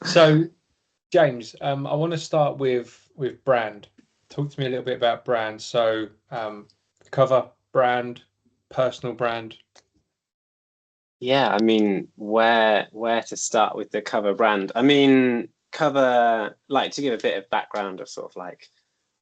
So, James, I want to start with brand. Talk to me a little bit about brand. So, cover brand, personal brand. Yeah, I mean, where to start with the cover brand? I mean, cover, like, to give a bit of background of sort of like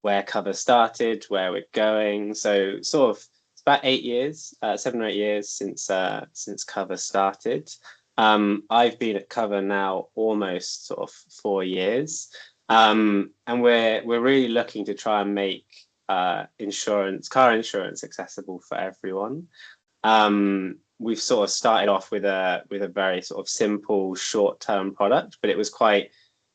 where cover started, where we're going. So sort of it's about 8 years, 7 or 8 years since cover started. I've been at cover now almost sort of 4 years. And we're really looking to try and make car insurance accessible for everyone. We've sort of started off with a very sort of simple short-term product, but it was quite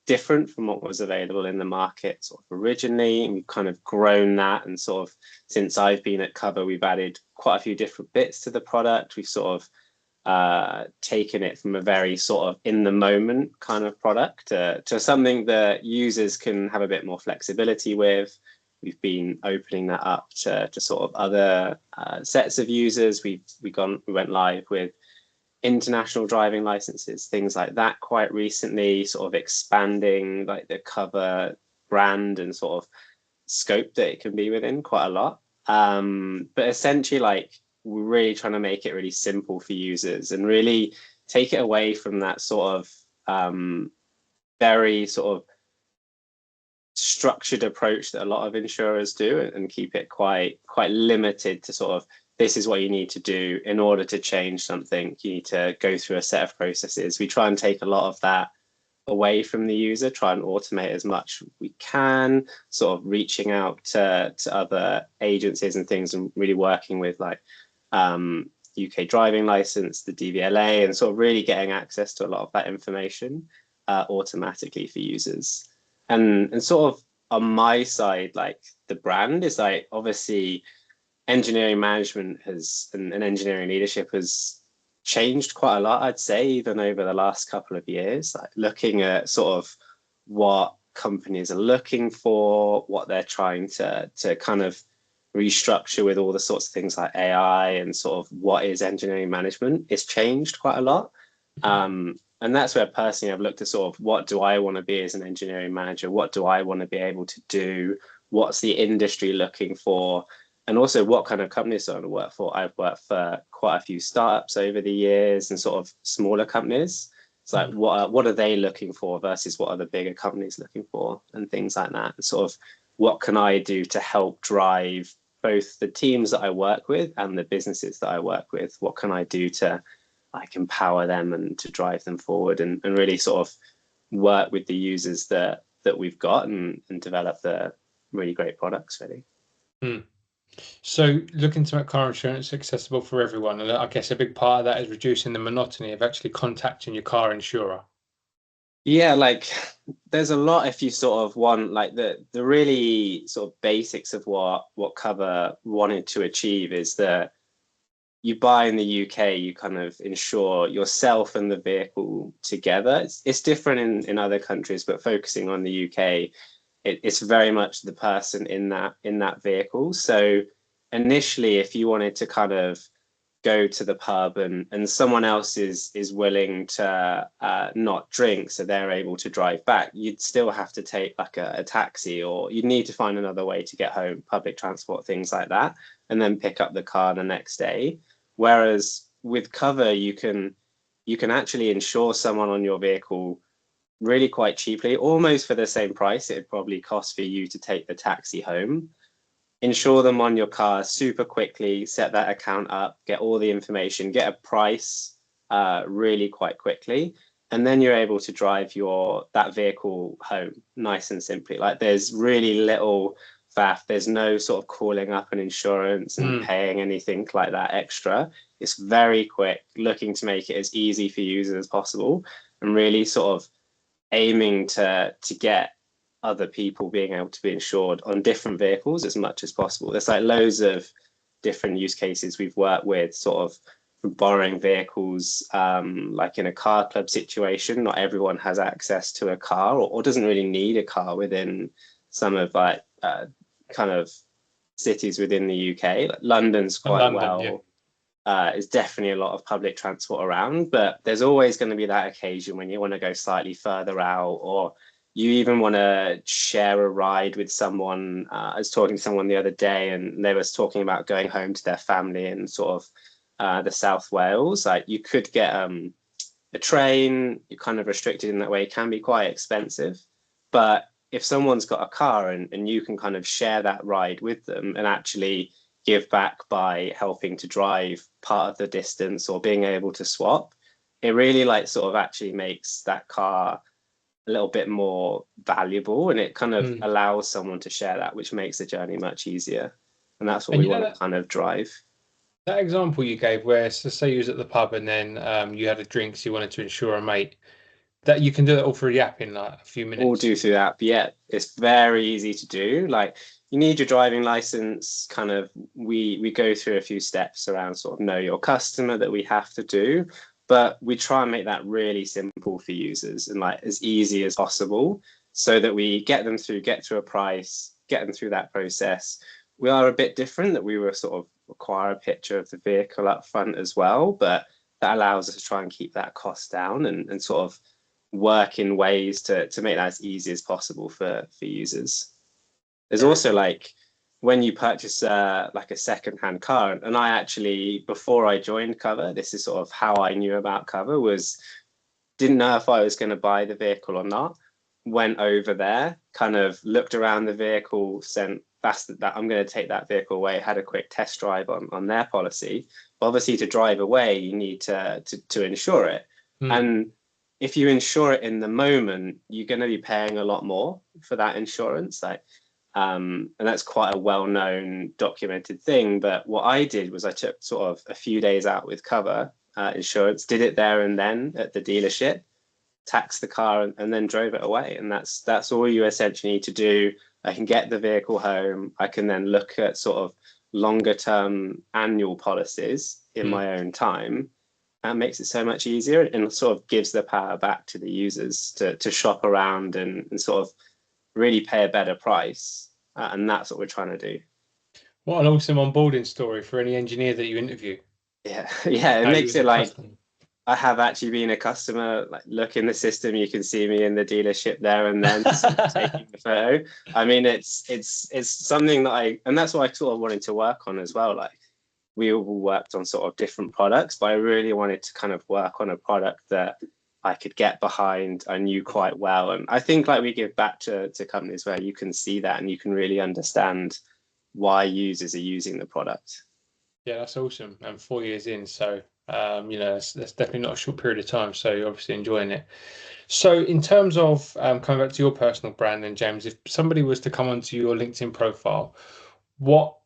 different from what was available in the market sort of originally. And we've kind of grown that, and sort of since I've been at Cover, we've added quite a few different bits to the product. We've sort of taken it from a very sort of in the moment kind of product to something that users can have a bit more flexibility with. We've been opening that up to sort of other sets of users. We went live with international driving licenses, things like that quite recently, sort of expanding like the cover brand and sort of scope that it can be within quite a lot. But essentially, like, we're really trying to make it really simple for users and really take it away from that sort of very sort of structured approach that a lot of insurers do, and keep it quite limited to sort of, this is what you need to do in order to change something. You need to go through a set of processes. We try and take a lot of that away from the user, try and automate as much we can, sort of reaching out to other agencies and things, and really working with like UK driving license, the DVLA, and sort of really getting access to a lot of that information automatically for users. And sort of on my side, like, the brand is like, obviously engineering management has and engineering leadership has changed quite a lot, I'd say, even over the last couple of years. Like, looking at sort of what companies are looking for, what they're trying to kind of restructure with all the sorts of things like AI, and sort of what is engineering management, it's changed quite a lot. And that's where personally I've looked at sort of, what do I want to be as an engineering manager? What do I want to be able to do? What's the industry looking for? And also, what kind of companies do I want to work for? I've worked for quite a few startups over the years and sort of smaller companies. It's like, what are they looking for versus what are the bigger companies looking for, and things like that. And sort of, what can I do to help drive both the teams that I work with and the businesses that I work with? What can I do to like empower them and to drive them forward, and really sort of work with the users that we've got, and develop the really great products, really. Hmm. So, looking to make car insurance accessible for everyone, and I guess a big part of that is reducing the monotony of actually contacting your car insurer. Yeah, like, there's a lot, if you sort of want like the really sort of basics of what Cover wanted to achieve is that you buy in the UK, you kind of insure yourself and the vehicle together. It's different in other countries, but focusing on the UK, it's very much the person in that vehicle. So initially, if you wanted to kind of go to the pub, and someone else is willing to not drink, so they're able to drive back, you'd still have to take like a taxi, or you'd need to find another way to get home, public transport, things like that, and then pick up the car the next day. Whereas with Cover, you can actually insure someone on your vehicle really quite cheaply, almost for the same price it'd probably cost for you to take the taxi home. Insure them on your car super quickly, set that account up, get all the information, get a price really quite quickly, and then you're able to drive that vehicle home nice and simply. Like, there's really little faff. There's no sort of calling up an insurance and Mm. paying anything like that extra. It's very quick, looking to make it as easy for users as possible, and really sort of aiming to get other people being able to be insured on different vehicles as much as possible. There's like loads of different use cases we've worked with, sort of from borrowing vehicles, like in a car club situation. Not everyone has access to a car, or doesn't really need a car within some of like kind of cities within the UK. Like, London's At quite London, yeah. well is definitely a lot of public transport around, but there's always going to be that occasion when you want to go slightly further out, or you even want to share a ride with someone. I was talking to someone the other day, and they was talking about going home to their family in sort of the South Wales. Like you could get a train. You're kind of restricted in that way. It can be quite expensive, but if someone's got a car and you can kind of share that ride with them and actually give back by helping to drive part of the distance or being able to swap, it really like sort of actually makes that car a little bit more valuable, and it kind of allows someone to share that, which makes the journey much easier. And that's what And we you know want to that kind of drive. that example you gave, where so say you was at the pub and then you had a drink, so you wanted to insure a mate, that you can do that all through the app in like a few All minutes. do through the app. Yeah, it's very easy to do. Like you need your driving license. Kind of, we go through a few steps around sort of know your customer that we have to do, but we try and make that really simple for users and like as easy as possible, so that we get through a price, get them through that process. We are a bit different that we were sort of require a picture of the vehicle up front as well, but that allows us to try and keep that cost down and sort of work in ways to make that as easy as possible for users. There's Very also good. like when you purchase like a second-hand car, and I actually before I joined Cover, this is sort of how I knew about Cover, was didn't know if I was going to buy the vehicle or not. Went over there, kind of looked around the vehicle, sent that I'm going to take that vehicle away. Had a quick test drive on their policy. But obviously, to drive away, you need to insure it, Mm. and if you insure it in the moment, you're going to be paying a lot more for that insurance. Like, and that's quite a well-known, documented thing. But what I did was I took sort of a few days out with Cover insurance, did it there and then at the dealership, taxed the car, and then drove it away. And that's all you essentially need to do. I can get the vehicle home. I can then look at sort of longer term annual policies in Mm. my own time. That makes it so much easier and sort of gives the power back to the users to shop around and sort of really pay a better price. And that's what we're trying to do. What an awesome onboarding story for any engineer that you interview. Yeah, yeah, it How you makes was it a like customer. I have actually been a customer. Like, look in the system, you can see me in the dealership there and then sort of taking the photo. I mean, it's something that and that's what I sort of wanted to work on as well. Like we all worked on sort of different products, but I really wanted to kind of work on a product that I could get behind, I knew quite well. And I think like we give back to companies where you can see that and you can really understand why users are using the product. Yeah, that's awesome. And 4 years in, so that's definitely not a short period of time. So you're obviously enjoying it. So in terms of coming back to your personal brand, then James, if somebody was to come onto your LinkedIn profile, what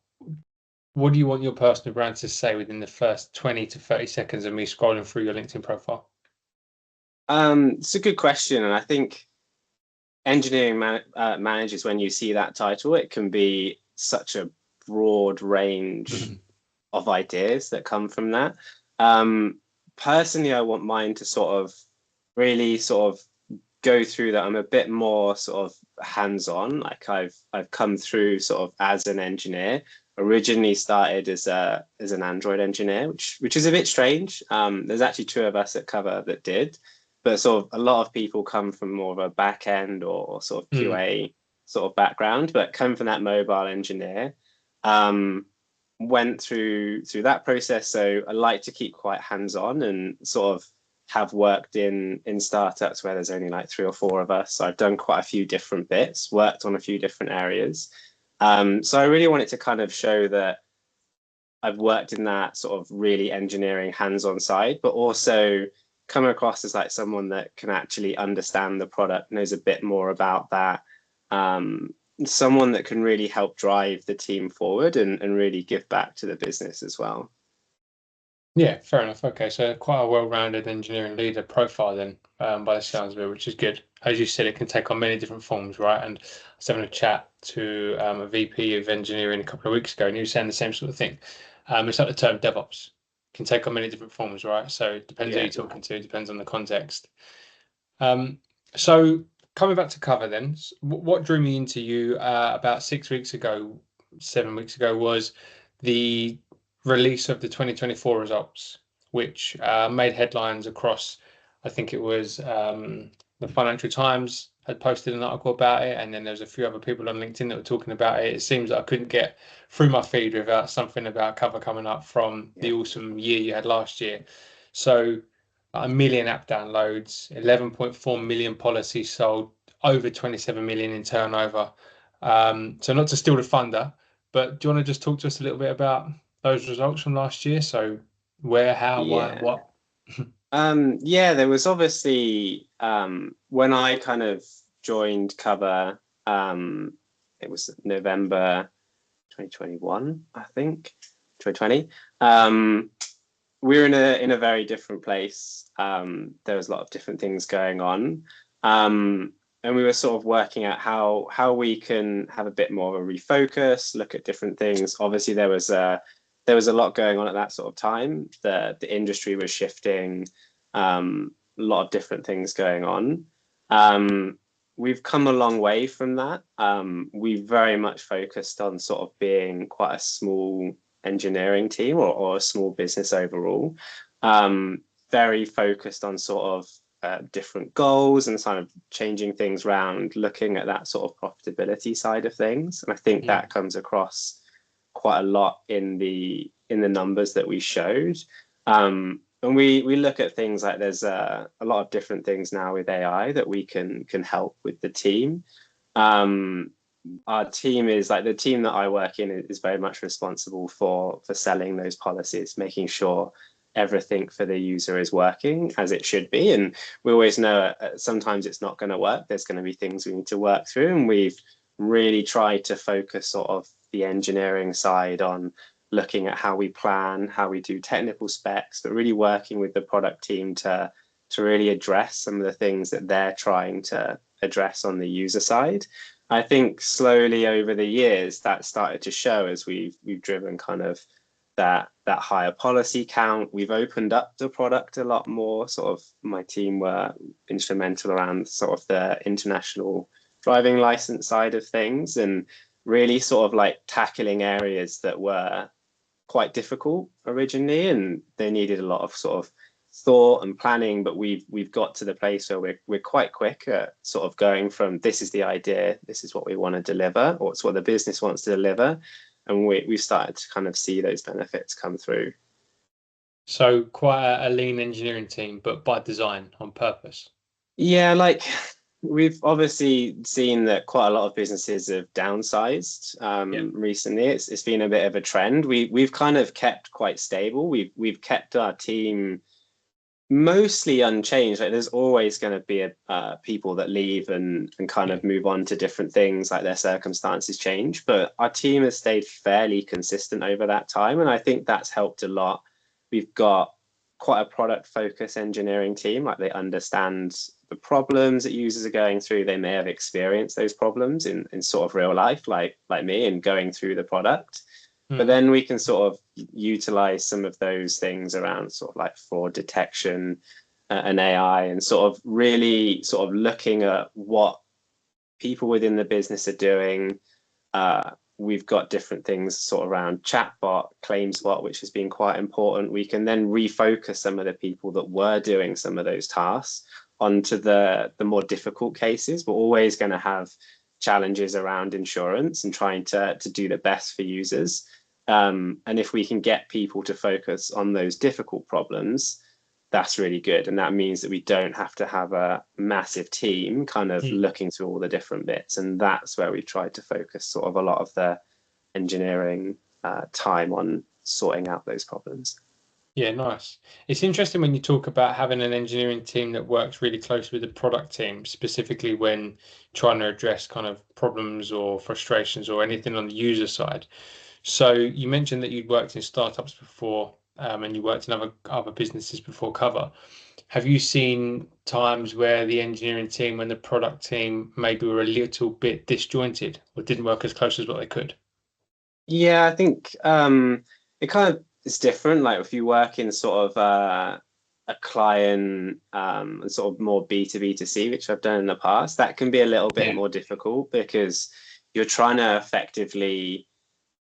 what do you want your personal brand to say within the first 20 to 30 seconds of me scrolling through your LinkedIn profile? It's a good question, and I think managers, when you see that title, it can be such a broad range Mhm. of ideas that come from that. Um, Personally, I want mine to sort of really sort of go through that. I'm a bit more sort of hands-on. Like I've come through sort of as an engineer. Originally started as an Android engineer, which is a bit strange. There's actually two of us at Cover that did, but sort of a lot of people come from more of a back end or sort of Mm. QA sort of background, but come from that mobile engineer. Um, Went through that process, so I like to keep quite hands-on and sort of have worked in startups where there's only like three or four of us. So I've done quite a few different bits, worked on a few different areas. So I really wanted to kind of show that I've worked in that sort of really engineering hands-on side, but also come across as like someone that can actually understand the product, knows a bit more about that. Um, Someone that can really help drive the team forward and really give back to the business as well. Yeah, fair enough. Okay, so quite a well-rounded engineering leader profile then, by the sounds of it, which is good. As you said, it can take on many different forms, right? And I was having a chat to a VP of engineering a couple of weeks ago, and he was saying the same sort of thing. It's like the term DevOps. It can take on many different forms, right? So it depends who Yeah. you're talking to, it depends on the context. Um, so coming back to Cover then, what drew me into you about 6 weeks ago, 7 weeks ago was the release of the 2024 results, which made headlines across, I think it was the Financial Times had posted an article about it, and then there's a few other people on LinkedIn that were talking about it. It seems that I couldn't get through my feed without something about cover coming up from Yeah. the awesome year you had last year. So a million app downloads, 11.4 million policies sold, over 27 million in turnover. So not to steal the thunder, but do you want to just talk to us a little bit about those results from last year? So where, how, why, and Yeah. what? Yeah, there was obviously when I kind of joined cover, it was November 2021, I think, 2020. We were in a very different place. There was a lot of different things going on. And we were sort of working out how we can have a bit more of a refocus, look at different things. Obviously, there was a lot going on at that sort of time. The industry was shifting, a lot of different things going on. We've come a long way from that. We very much focused on sort of being quite a small engineering team or a small business overall. Very focused on sort of different goals and kind of changing things around, looking at that sort of profitability side of things. And I think Mm. that comes across quite a lot in the numbers that we showed. And we look at things like there's a lot of different things now with AI that we can help with the team. Our team is like the team that I work in is very much responsible for selling those policies, making sure everything for the user is working as it should be. And we always know sometimes it's not going to work. There's going to be things we need to work through, and we've really tried to focus sort of the engineering side on looking at how we plan, how we do technical specs, but really working with the product team to really address some of the things that they're trying to address on the user side. I think slowly over the years that started to show as we've driven kind of that higher policy count. We've opened up the product a lot more. Sort of my team were instrumental around sort of the international driving license side of things and really sort of like tackling areas that were quite difficult originally and they needed a lot of sort of thought and planning, but we've got to the place where we're quite quick at sort of going from this is the idea, this is what we want to deliver, or it's what the business wants to deliver, and we've started to kind of see those benefits come through. So quite a lean engineering team, but by design, on purpose. Yeah, like we've obviously seen that quite a lot of businesses have downsized Yeah. recently. It's been a bit of a trend. We've kind of kept quite stable. We've kept our team mostly unchanged. Like there's always going to be people that leave and kind Yeah. of move on to different things, like their circumstances change. But our team has stayed fairly consistent over that time, and I think that's helped a lot. We've got quite a product focused engineering team. Like they understand the problems that users are going through. They may have experienced those problems in sort of real life, like me, and going through the product. But Mm. then we can sort of utilize some of those things around sort of like fraud detection and AI and sort of really sort of looking at what people within the business are doing. We've got different things sort of around chatbot, claimsbot, which has been quite important. We can then refocus some of the people that were doing some of those tasks onto the more difficult cases. We're always going to have challenges around insurance and trying to do the best for users. And if we can get people to focus on those difficult problems, that's really good. And that means that we don't have to have a massive team kind of Mm. looking through all the different bits. And that's where we tried to focus sort of a lot of the engineering time on sorting out those problems. Yeah, nice. It's interesting when you talk about having an engineering team that works really closely with the product team, specifically when trying to address kind of problems or frustrations or anything on the user side. So you mentioned that you'd worked in startups before, and you worked in other businesses before Cover. Have you seen times where the engineering team and the product team maybe were a little bit disjointed or didn't work as close as what they could? Yeah, I think it kind of is different. Like if you work in sort of a client and sort of more B2B to C, which I've done in the past, that can be a little bit Yeah. more difficult because you're trying to effectively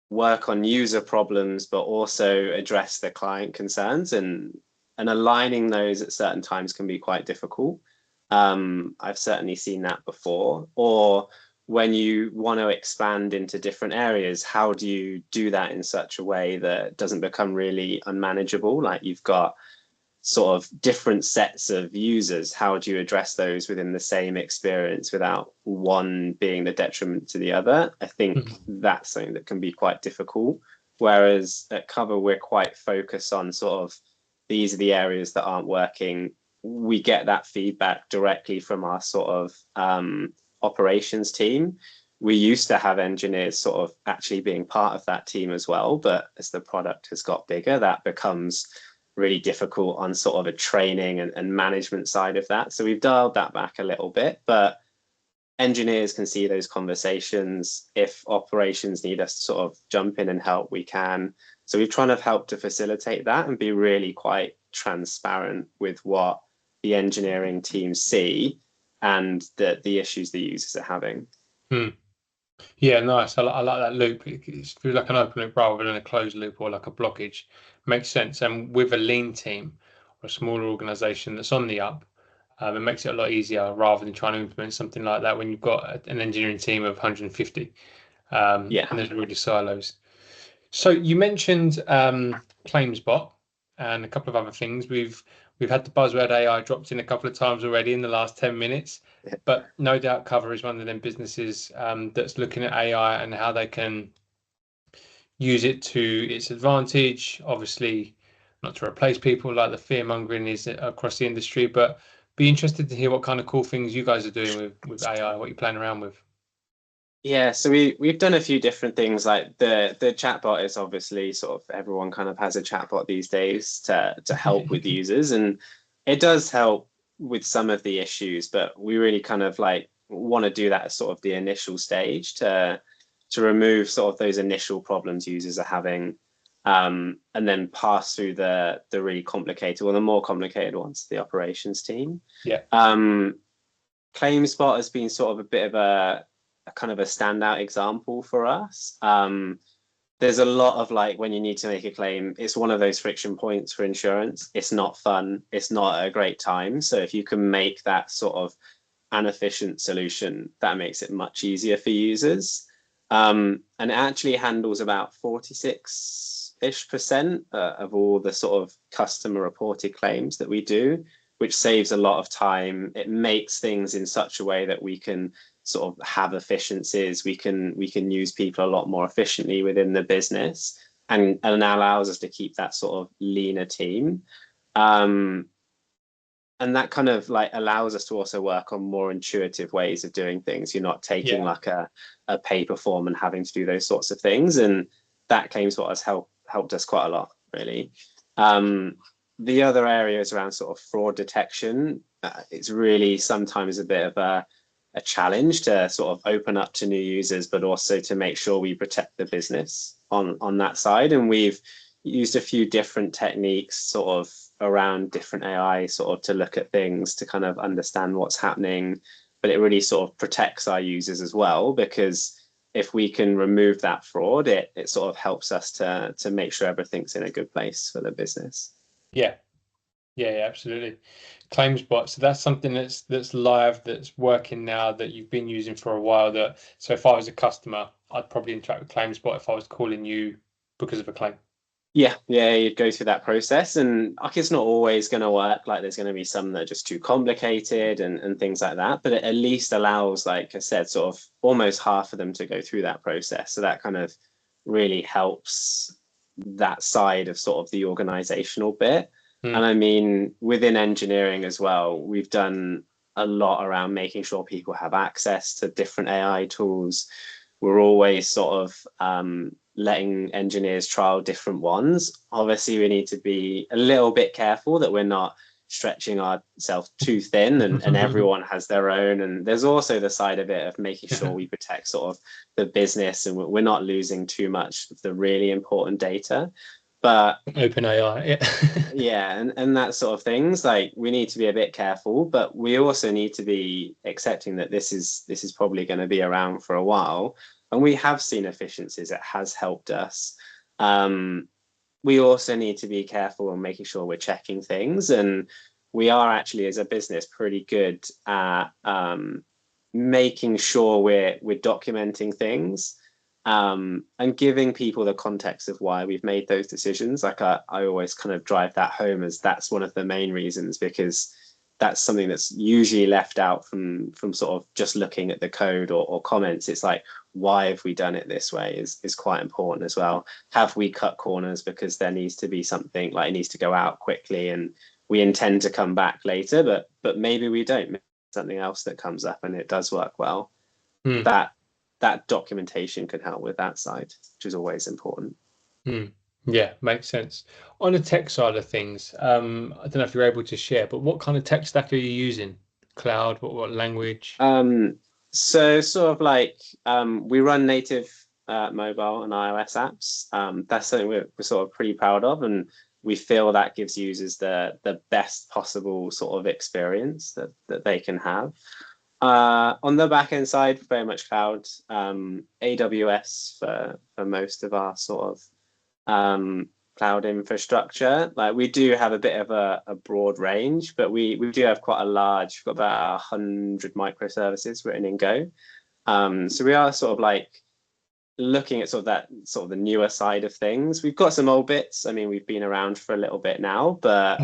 work on user problems, but also address the client concerns, and aligning those at certain times can be quite difficult. I've certainly seen that before. Or when you want to expand into different areas, how do you do that in such a way that doesn't become really unmanageable? Like you've got sort of different sets of users. How do you address those within the same experience without one being the detriment to the other? I think Mhm. that's something that can be quite difficult. Whereas at Cover, we're quite focused on sort of these are the areas that aren't working. We get that feedback directly from our sort of operations team. We used to have engineers sort of actually being part of that team as well, but as the product has got bigger, that becomes really difficult on sort of a training and management side of that. So we've dialed that back a little bit, but engineers can see those conversations. If operations need us to sort of jump in and help, we can. So we've tried to help to facilitate that and be really quite transparent with what the engineering teams see and the issues the users are having. Hmm. Yeah, nice. I like that loop. It feels like an open loop rather than a closed loop or like a blockage. Makes sense. And with a lean team or a smaller organization that's on the up, it makes it a lot easier rather than trying to implement something like that when you've got an engineering team of 150, Yeah. and there's really silos. So you mentioned ClaimsBot and a couple of other things. We've had the buzzword AI dropped in a couple of times already in the last 10 minutes, but no doubt Cover is one of them businesses that's looking at AI and how they can use it to its advantage. Obviously, not to replace people like the fear mongering is across the industry, but be interested to hear what kind of cool things you guys are doing with AI, what you're playing around with. Yeah, so we've done a few different things. Like the chatbot is obviously sort of everyone kind of has a chatbot these days to help with users, and it does help with some of the issues, but we really kind of like want to do that as sort of the initial stage to remove sort of those initial problems users are having, and then pass through the really complicated or the more complicated ones to the operations team. Yeah, Um, ClaimSpot has been sort of a bit of a kind of a standout example for us. There's a lot of like when you need to make a claim, it's one of those friction points for insurance. It's not fun. It's not a great time. So if you can make that sort of an efficient solution, that makes it much easier for users. And it actually handles about 46-ish% of all the sort of customer reported claims that we do, which saves a lot of time. It makes things in such a way that we can sort of have efficiencies. We can use people a lot more efficiently within the business, and allows us to keep that sort of leaner team. Um, and that kind of like allows us to also work on more intuitive ways of doing things. You're not taking yeah, like a paper form and having to do those sorts of things. And that claims what has helped us quite a lot, really. Um, the other areas around sort of fraud detection, it's really sometimes a bit of a challenge to sort of open up to new users, but also to make sure we protect the business on that side. And we've used a few different techniques sort of around different AI sort of to look at things to kind of understand what's happening, but it really sort of protects our users as well, because if we can remove that fraud, it sort of helps us to make sure everything's in a good place for the business. yeah. Yeah, yeah, absolutely. ClaimsBot. So that's something that's live, that's working now, that you've been using for a while. That so if I was a customer, I'd probably interact with ClaimsBot if I was calling you because of a claim. Yeah, you'd go through that process, and like it's not always going to work. Like there's going to be some that are just too complicated and things like that. But it at least allows, like I said, sort of almost half of them to go through that process. So that kind of really helps that side of sort of the organizational bit. And Hmm. I mean, within engineering as well, we've done a lot around making sure people have access to different AI tools. We're always sort of letting engineers trial different ones. Obviously, we need to be a little bit careful that we're not stretching ourselves too thin, and everyone has their own. And there's also the side of it of making sure we protect sort of the business and we're not losing too much of the really important data. But Open AI. Yeah. yeah, and that sort of things, like we need to be a bit careful, but we also need to be accepting that this is probably going to be around for a while. and we have seen efficiencies. It has helped us. Um, we also need to be careful on making sure we're checking things, and we are actually, as a business, pretty good at making sure we're documenting things, and giving people the context of why we've made those decisions. Like I always kind of drive that home as that's one of the main reasons, because that's something that's usually left out from sort of just looking at the code or comments. It's like, why have we done it this way is quite important as well. Have we cut corners because there needs to be something, like it needs to go out quickly and we intend to come back later, but maybe we don't. Maybe something else that comes up and it does work well. Mm. That documentation can help with that side, which is always important. Mm. Yeah, makes sense. On the tech side of things, I don't know if you're able to share, but what kind of tech stack are you using? Cloud, what language? So sort of like we run native mobile and iOS apps. That's something we're sort of pretty proud of, and we feel that gives users the best possible sort of experience that they can have. On the back end side, very much cloud, AWS for most of our sort of cloud infrastructure. Like we do have a bit of a broad range, but we do have quite a large, we've got about 100 microservices written in Go. So we are sort of like looking at sort of that sort of the newer side of things. We've got some old bits. I mean, we've been around for a little bit now, but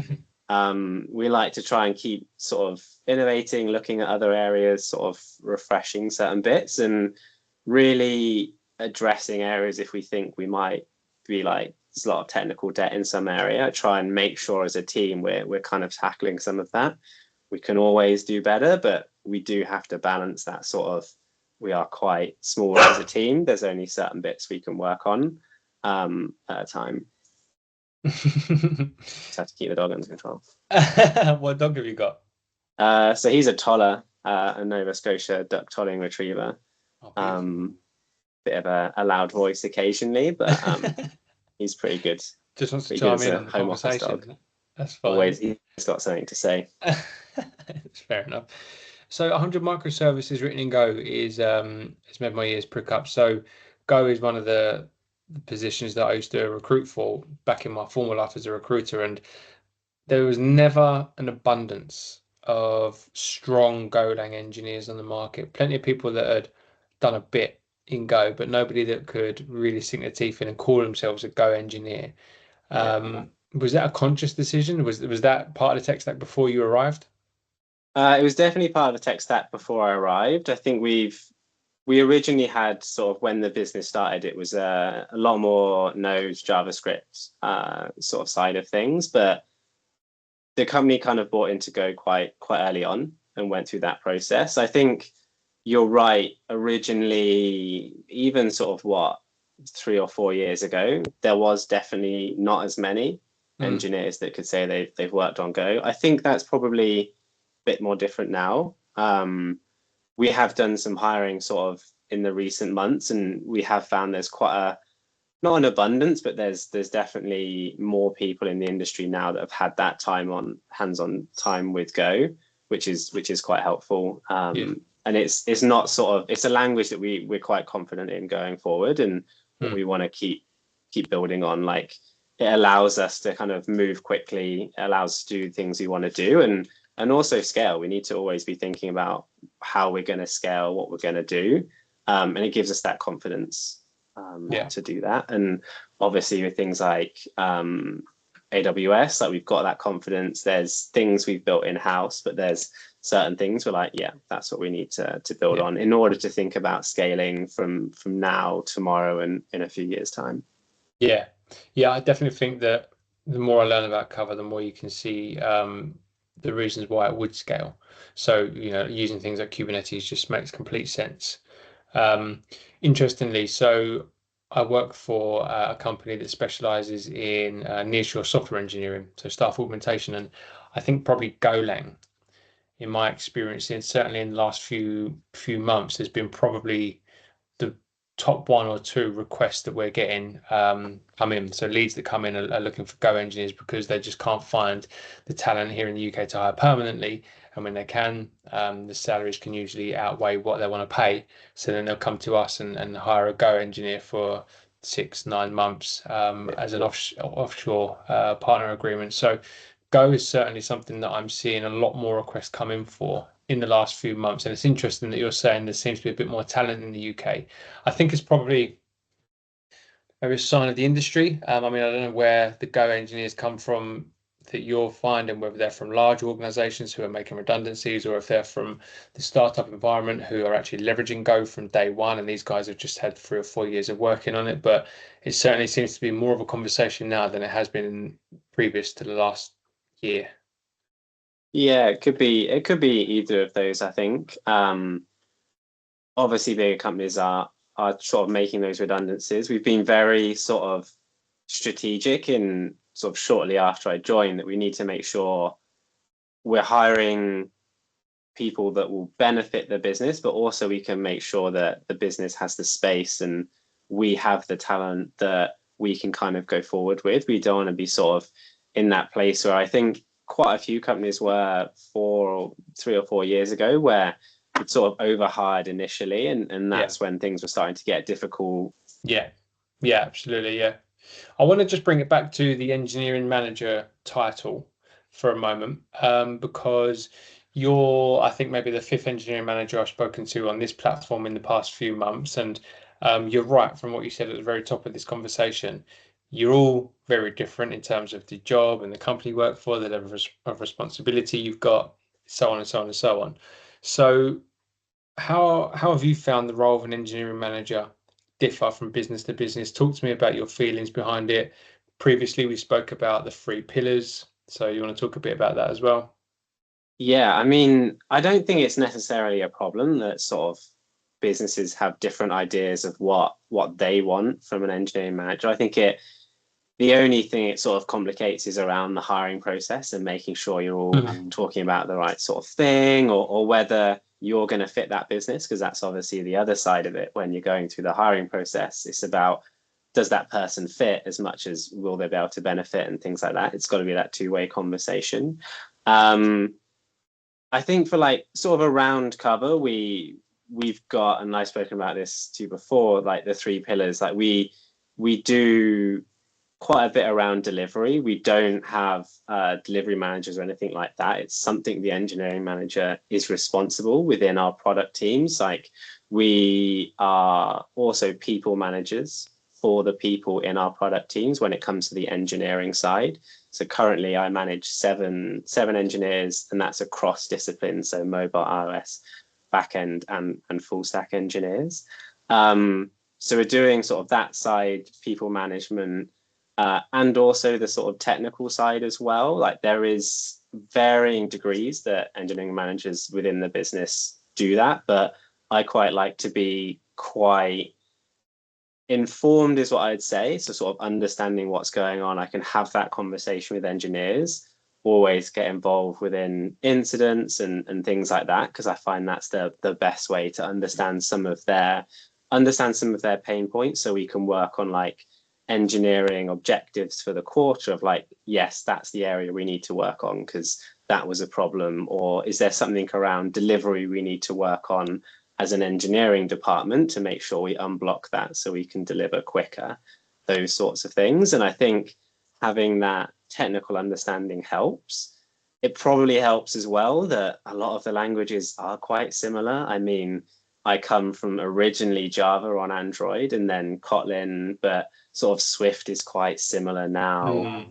we like to try and keep sort of innovating, looking at other areas, sort of refreshing certain bits, and really addressing areas if we think we might be like there's a lot of technical debt in some area. Try and make sure as a team we're kind of tackling some of that. We can always do better, but we do have to balance that sort of. We are quite small as a team. There's only certain bits we can work on at a time. Just have to keep the dog under control. What dog have you got? So he's a toller, a Nova Scotia duck tolling retriever. Oh, Bit of a loud voice occasionally, but he's pretty good. just wants to Pretty good chime as in a on the home office dog. conversation. That's fine. Always, he's got something to say. It's fair enough. So 100 microservices written in Go is it's made my ears prick up. So Go is one of the positions that I used to recruit for back in my former life as a recruiter, and there was never an abundance of strong Golang engineers on the market. Plenty of people that had done a bit in Go, but nobody that could really sink their teeth in and call themselves a Go engineer. Yeah. Was that a conscious decision? Was that part of the tech stack before you arrived? It was definitely part of the tech stack before I arrived. I think we originally had sort of when the business started, it was a lot more Node, JavaScript sort of side of things, but the company kind of bought into Go quite early on and went through that process. I think you're right. Originally, even sort of 3 or 4 years ago, there was definitely not as many engineers that could say they've worked on Go. I think that's probably a bit more different now. We have done some hiring sort of in the recent months, and we have found there's quite a not an abundance, but there's definitely more people in the industry now that have had that time on hands-on time with Go, which is quite helpful. Yeah. And it's not sort of it's a language that we're quite confident in going forward, and what we want to keep building on. Like it allows us to kind of move quickly, it allows us to do things we want to do, and also scale. We need to always be thinking about how we're going to scale, what we're going to do, and it gives us that confidence to do that. And obviously with things like AWS, like we've got that confidence. There's things we've built in house, but there's certain things we're like, yeah, that's what we need to build on in order to think about scaling from now, tomorrow, and in a few years' time. Yeah, yeah, I definitely think that the more I learn about cover, the more you can see the reasons why it would scale. So, using things like Kubernetes just makes complete sense. Interestingly, so I work for a company that specializes in nearshore software engineering, so staff augmentation, and I think probably Golang, in my experience, and certainly in the last few months, has been probably the top one or two requests that we're getting come in. So leads that come in are looking for Go engineers because they just can't find the talent here in the UK to hire permanently. and when they can, the salaries can usually outweigh what they want to pay. So then they'll come to us and hire a Go engineer for 6, 9 months as an offshore partner agreement. So Go is certainly something that I'm seeing a lot more requests come in for in the last few months. And it's interesting that you're saying there seems to be a bit more talent in the UK. I think it's probably maybe a sign of the industry. I mean, I don't know where the Go engineers come from that you're finding, whether they're from large organizations who are making redundancies or if they're from the startup environment who are actually leveraging Go from day one. And these guys have just had 3 or 4 years of working on it. But it certainly seems to be more of a conversation now than it has been previous to the last year. Yeah, it could be either of those, I think. Obviously bigger companies are sort of making those redundancies. We've been very sort of strategic in sort of shortly after I joined that we need to make sure we're hiring people that will benefit the business, but also we can make sure that the business has the space and we have the talent that we can kind of go forward with. We don't want to be sort of in that place where I think quite a few companies were 3 or 4 years ago where it sort of overhired initially, and that's when things were starting to get difficult. Yeah, yeah, absolutely. Yeah. I want to just bring it back to the engineering manager title for a moment, because you're, I think, maybe the fifth engineering manager I've spoken to on this platform in the past few months. And you're right from what you said at the very top of this conversation. You're all very different in terms of the job and the company you work for, the level of responsibility you've got, so on and so on and so on. So how have you found the role of an engineering manager differ from business to business? Talk to me about your feelings behind it. Previously, we spoke about the 3 pillars. So you want to talk a bit about that as well? Yeah, I mean, I don't think it's necessarily a problem that sort of businesses have different ideas of what they want from an engineering manager. I think the only thing it sort of complicates is around the hiring process and making sure you're all talking about the right sort of thing, or whether you're going to fit that business, because that's obviously the other side of it when you're going through the hiring process. It's about, does that person fit as much as will they be able to benefit and things like that. It's got to be that two-way conversation. I think for like sort of a round cover, we've got, and I've spoken about this too before, like the 3 pillars. Like we do quite a bit around delivery. We don't have delivery managers or anything like that. It's something the engineering manager is responsible within our product teams. Like, we are also people managers for the people in our product teams when it comes to the engineering side. So currently I manage seven engineers, and that's across disciplines, so mobile, iOS, backend and full stack engineers. So we're doing sort of that side, people management, and also the sort of technical side as well. Like, there is varying degrees that engineering managers within the business do that, but I quite like to be quite informed is what I'd say. So sort of understanding what's going on. I can have that conversation with engineers, always get involved within incidents and things like that, because I find that's the best way to understand some of their pain points, so we can work on like engineering objectives for the quarter of like, yes, that's the area we need to work on because that was a problem, or is there something around delivery we need to work on as an engineering department to make sure we unblock that so we can deliver quicker, those sorts of things. And I think having that technical understanding helps. It probably helps as well that a lot of the languages are quite similar. I mean, I come from originally Java on Android and then Kotlin, but sort of Swift is quite similar now.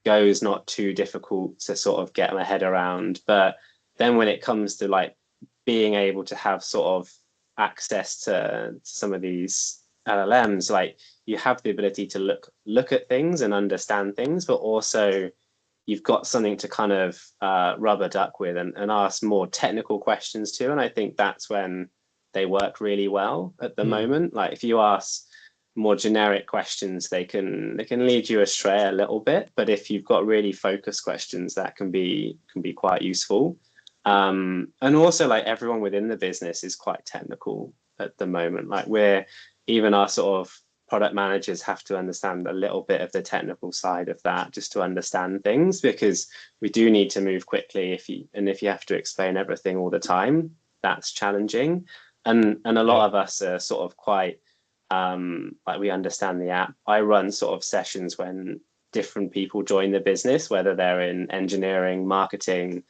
Go is not too difficult to sort of get my head around. But then when it comes to like being able to have sort of access to some of these LLMs, like, you have the ability to look at things and understand things, but also you've got something to kind of rubber duck with and ask more technical questions too. And I think that's when they work really well at the moment. Like, if you ask more generic questions, they can lead you astray a little bit. But if you've got really focused questions, that can be quite useful. And also, like, everyone within the business is quite technical at the moment. Like, even our sort of product managers have to understand a little bit of the technical side of that just to understand things, because we do need to move quickly. If you have to explain everything all the time, that's challenging. And a lot of us are sort of quite like, we understand the app. I run sort of sessions when different people join the business, whether they're in engineering, marketing,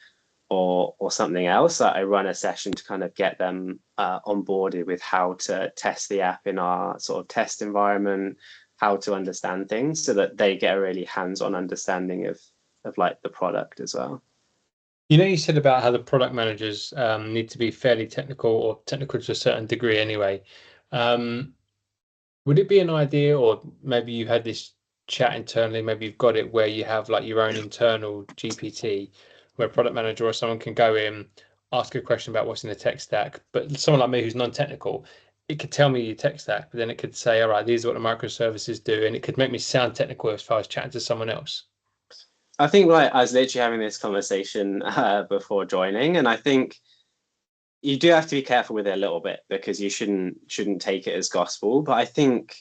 or something else. I run a session to kind of get them onboarded with how to test the app in our sort of test environment, how to understand things, so that they get a really hands-on understanding of like the product as well. You know, you said about how the product managers need to be fairly technical, or technical to a certain degree anyway. Would it be an idea, or maybe you had this chat internally, maybe you've got it where you have like your own internal GPT, where a product manager or someone can go in, ask a question about what's in the tech stack, but someone like me who's non-technical, it could tell me your tech stack, but then it could say, all right, these are what the microservices do, and it could make me sound technical as far as chatting to someone else. I think, like, I was literally having this conversation before joining, and I think you do have to be careful with it a little bit, because you shouldn't take it as gospel. But I think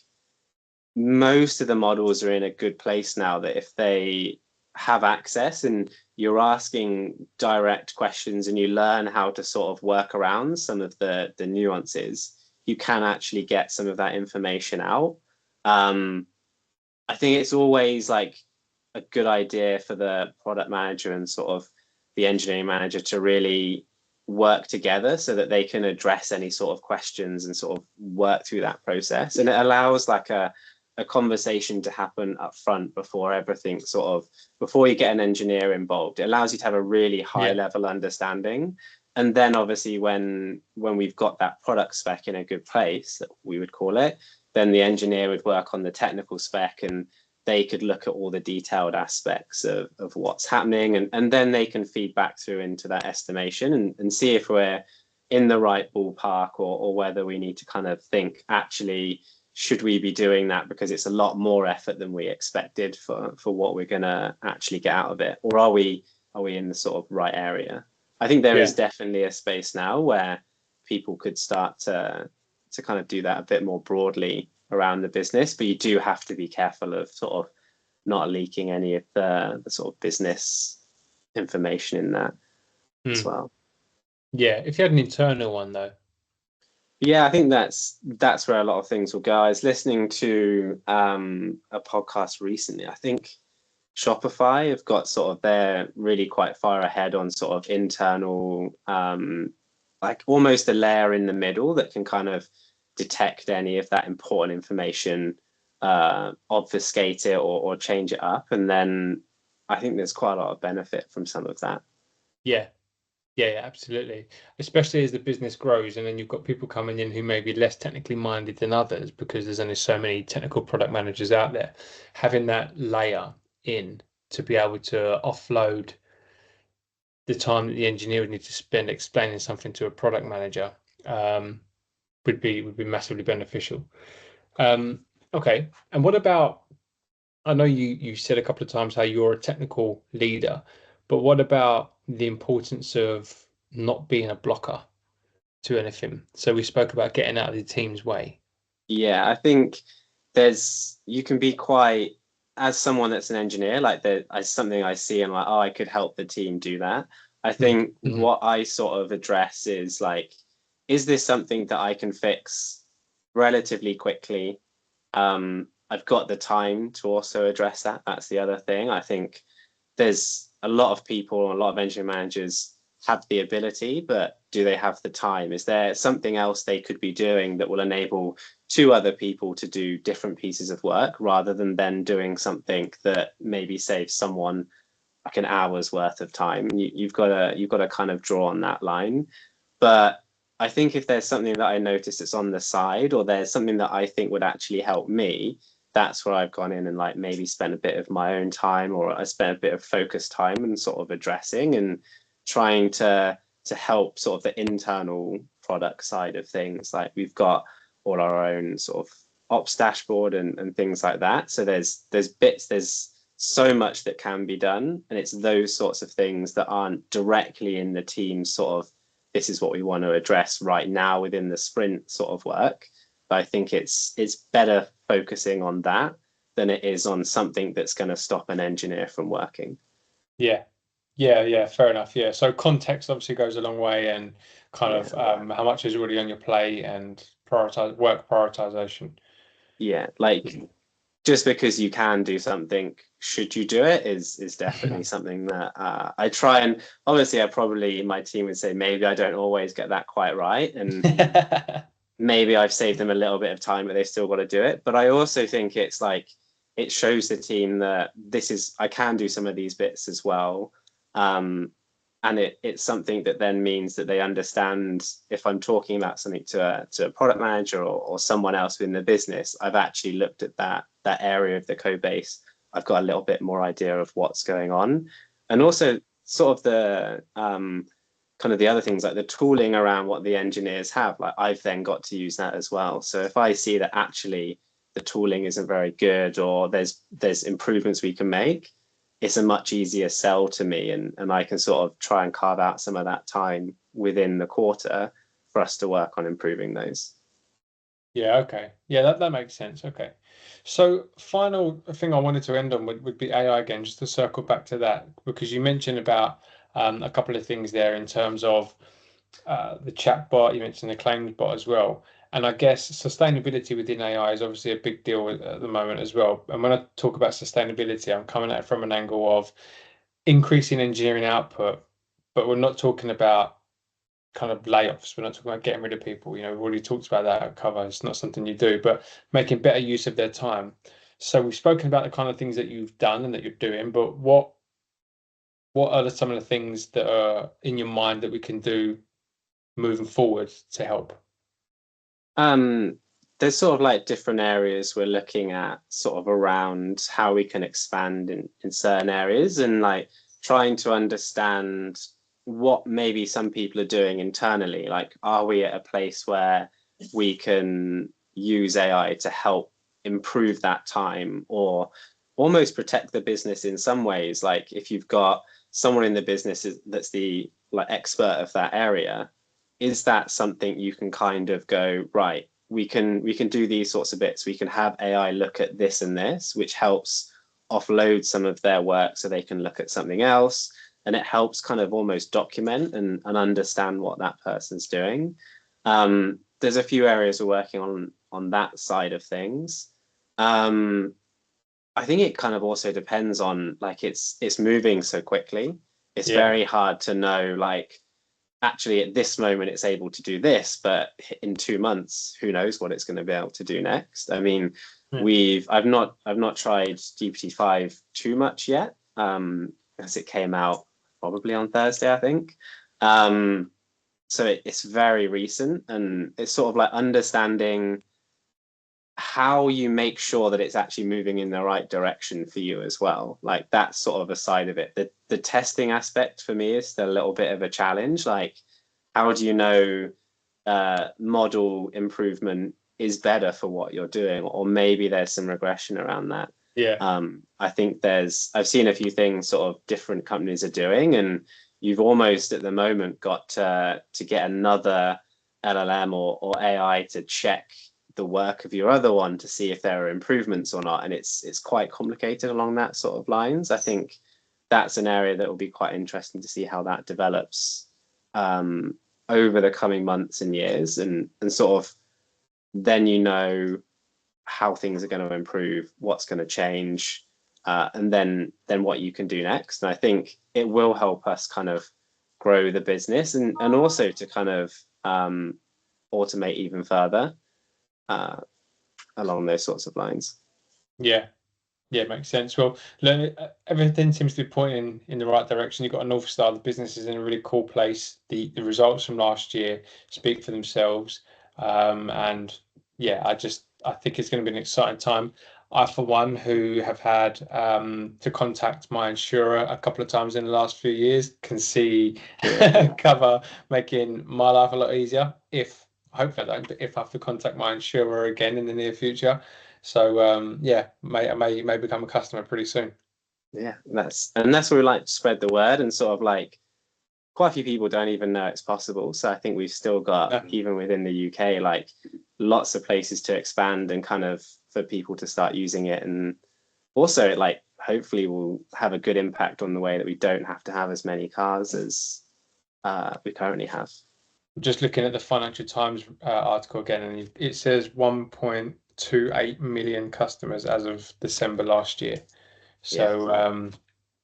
most of the models are in a good place now, that if they have access and you're asking direct questions and you learn how to sort of work around some of the nuances, you can actually get some of that information out. I think it's always like a good idea for the product manager and sort of the engineering manager to really work together, so that they can address any sort of questions and sort of work through that process. And it allows like a conversation to happen up front before everything sort of, before you get an engineer involved. It allows you to have a really high level understanding. And then obviously when we've got that product spec in a good place, that we would call it, then the engineer would work on the technical spec, and they could look at all the detailed aspects of what's happening, and then they can feed back through into that estimation and see if we're in the right ballpark, or whether we need to kind of think, actually, should we be doing that because it's a lot more effort than we expected for what we're going to actually get out of it, or are we in the sort of right area? I think there is definitely a space now where people could start to kind of do that a bit more broadly around the business, but you do have to be careful of sort of not leaking any of the sort of business information in that as well. Yeah, if you had an internal one though. Yeah, I think that's where a lot of things will go. I was listening to a podcast recently. I think Shopify have got sort of, they're really quite far ahead on sort of internal, like almost a layer in the middle that can kind of detect any of that important information, obfuscate it, or change it up. And then I think there's quite a lot of benefit from some of that. Yeah, absolutely. Especially as the business grows, and then you've got people coming in who may be less technically minded than others, because there's only so many technical product managers out there. Having that layer in to be able to offload the time that the engineer would need to spend explaining something to a product manager would be massively beneficial. Okay, and what about? I know you said a couple of times how you're a technical leader, but what about the importance of not being a blocker to anything? So we spoke about getting out of the team's way. Yeah, I think you can be quite, as someone that's an engineer, like as something I see and like, oh, I could help the team do that. I think what I sort of address is like, is this something that I can fix relatively quickly? I've got the time to also address that. That's the other thing. I think there's a lot of people, a lot of engineering managers have the ability, but do they have the time? Is there something else they could be doing that will enable two other people to do different pieces of work, rather than then doing something that maybe saves someone like an hour's worth of time? You've got to kind of draw on that line. But I think if there's something that I notice that's on the side, or there's something that I think would actually help me, that's where I've gone in and like maybe spent a bit of my own time, or I spent a bit of focused time and sort of addressing and trying to help sort of the internal product side of things. Like, we've got all our own sort of ops dashboard and things like that. So there's so much that can be done, and it's those sorts of things that aren't directly in the team sort of, this is what we want to address right now within the sprint sort of work. But I think it's better focusing on that than it is on something that's going to stop an engineer from working. Yeah. Yeah, fair enough. Yeah. So context obviously goes a long way, and kind Yeah. of how much is already on your plate and work prioritization. Yeah. Like just because you can do something, should you do it is definitely something that I try, and obviously I probably my team would say maybe I don't always get that quite right, and maybe I've saved them a little bit of time, but they've still got to do it. But I also think it's like it shows the team that I can do some of these bits as well. And it's something that then means that they understand if I'm talking about something to a product manager or someone else within the business, I've actually looked at that area of the code base. I've got a little bit more idea of what's going on. And also sort of the kind of the other things like the tooling around what the engineers have, like I've then got to use that as well. So if I see that actually the tooling isn't very good or there's improvements we can make, it's a much easier sell to me, and I can sort of try and carve out some of that time within the quarter for us to work on improving those. Yeah, okay. Yeah, that makes sense. Okay. So final thing I wanted to end on would be AI again, just to circle back to that, because you mentioned about a couple of things there in terms of the chat bot, you mentioned the claims bot as well. And I guess sustainability within AI is obviously a big deal at the moment as well. And when I talk about sustainability, I'm coming at it from an angle of increasing engineering output, but we're not talking about kind of layoffs. We're not talking about getting rid of people. You know, we've already talked about that at cover. It's not something you do, but making better use of their time. So we've spoken about the kind of things that you've done and that you're doing, but what are some of the things that are in your mind that we can do moving forward to help? Um, there's sort of like different areas we're looking at, sort of around how we can expand in certain areas, and like trying to understand what maybe some people are doing internally. Like, are we at a place where we can use AI to help improve that time or almost protect the business in some ways? Like, if you've got someone in the business that's the like expert of that area, is that something you can kind of go, right, we can do these sorts of bits, we can have AI look at this and this, which helps offload some of their work so they can look at something else, and it helps kind of almost document and understand what that person's doing. There's a few areas we're working on that side of things. I think it kind of also depends on, like, it's moving so quickly, it's Yeah. very hard to know, like, actually at this moment it's able to do this, but in 2 months who knows what it's going to be able to do next. I mean, Yeah. I've not tried GPT-5 too much yet, as it came out probably on Thursday, I think. So it's very recent, and it's sort of like understanding how you make sure that it's actually moving in the right direction for you as well. Like, that's sort of a side of it. The testing aspect for me is still a little bit of a challenge. Like, how do you know model improvement is better for what you're doing, or maybe there's some regression around that? Yeah. I think I've seen a few things sort of different companies are doing, and you've almost at the moment got to get another LLM or AI to check the work of your other one to see if there are improvements or not, and it's quite complicated along that sort of lines. I think that's an area that will be quite interesting to see how that develops over the coming months and years, and sort of then how things are going to improve, what's going to change, and then what you can do next. And I think it will help us kind of grow the business, and also to kind of automate even further along those sorts of lines. Yeah. Yeah, makes sense. Well, look, everything seems to be pointing in the right direction. You've got a North Star. The business is in a really cool place. The results from last year speak for themselves. And yeah, I think it's going to be an exciting time. I, for one, who have had to contact my insurer a couple of times in the last few years, can see cover making my life a lot easier. If hopefully I don't, but if I have to contact my insurer again in the near future. So yeah, I may become a customer pretty soon. Yeah, that's where we like to spread the word, and sort of like quite a few people don't even know it's possible. So I think we've still got, Yeah. even within the UK, like lots of places to expand and kind of for people to start using it. And also it like hopefully will have a good impact on the way that we don't have to have as many cars as we currently have. Just looking at the Financial Times article again, and it says 1.28 million customers as of December last year. Yeah. So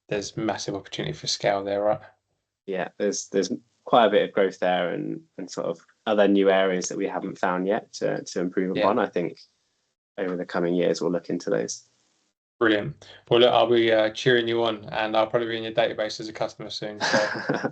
there's massive opportunity for scale there, right? Yeah, there's quite a bit of growth there and sort of other new areas that we haven't found yet to improve Yeah, upon. I think over the coming years we'll look into those. brilliant. Well, look, I'll be cheering you on, and I'll probably be in your database as a customer soon. So